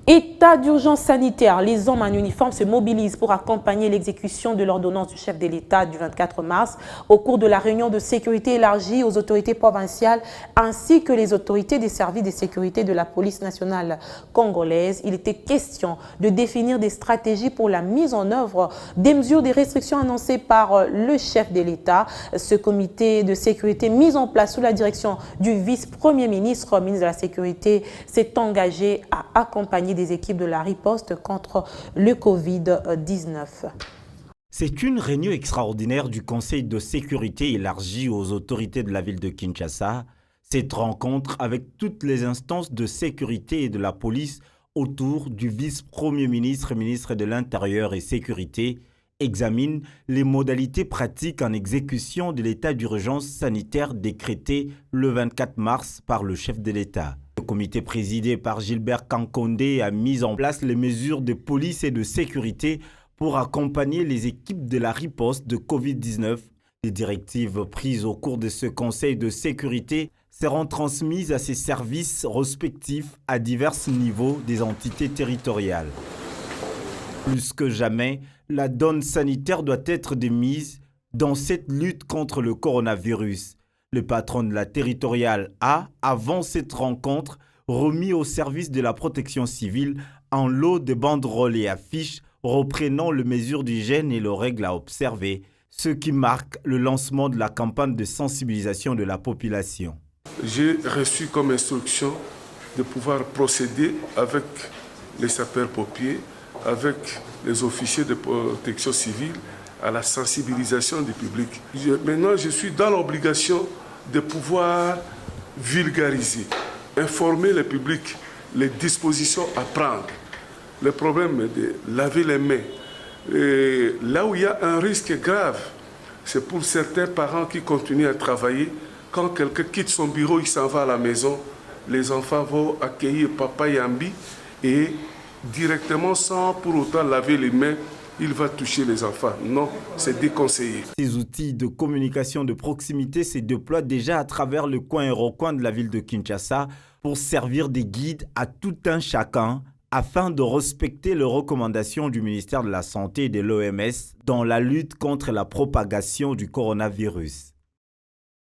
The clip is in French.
État d'urgence sanitaire, les hommes en uniforme se mobilisent pour accompagner l'exécution de l'ordonnance du chef de l'État du 24 mars au cours de la réunion de sécurité élargie aux autorités provinciales ainsi que les autorités des services de sécurité de la police nationale congolaise. Il était question de définir des stratégies pour la mise en œuvre des mesures de restriction annoncées par le chef de l'État. Ce comité de sécurité mis en place sous la direction du vice-premier ministre, ministre de la Sécurité, s'est engagé à accompagner des équipes de la riposte contre le Covid-19. C'est une réunion extraordinaire du Conseil de sécurité élargi aux autorités de la ville de Kinshasa. Cette rencontre avec toutes les instances de sécurité et de la police autour du vice-premier ministre et ministre de l'Intérieur et Sécurité examine les modalités pratiques en exécution de l'état d'urgence sanitaire décrété le 24 mars par le chef de l'État. Le comité présidé par Gilbert Kankondé a mis en place les mesures de police et de sécurité pour accompagner les équipes de la riposte de Covid-19. Les directives prises au cours de ce conseil de sécurité seront transmises à ces services respectifs à divers niveaux des entités territoriales. Plus que jamais, la donne sanitaire doit être démise dans cette lutte contre le coronavirus. Le patron de la territoriale a, avant cette rencontre, remis au service de la protection civile un lot de banderoles et affiches reprenant les mesures d'hygiène et les règles à observer, ce qui marque le lancement de la campagne de sensibilisation de la population. J'ai reçu comme instruction de pouvoir procéder avec les sapeurs-pompiers, avec les officiers de protection civile à la sensibilisation du public. Maintenant, je suis dans l'obligation de pouvoir vulgariser, informer le public les dispositions à prendre. Le problème est de laver les mains. Et là où il y a un risque grave, c'est pour certains parents qui continuent à travailler. Quand quelqu'un quitte son bureau, il s'en va à la maison, les enfants vont accueillir papa Yambi et directement, sans pour autant laver les mains, il va toucher les enfants. Non, c'est déconseillé. Ces outils de communication de proximité se déploient déjà à travers le coin et recoin de la ville de Kinshasa pour servir de guide à tout un chacun afin de respecter les recommandations du ministère de la Santé et de l'OMS dans la lutte contre la propagation du coronavirus.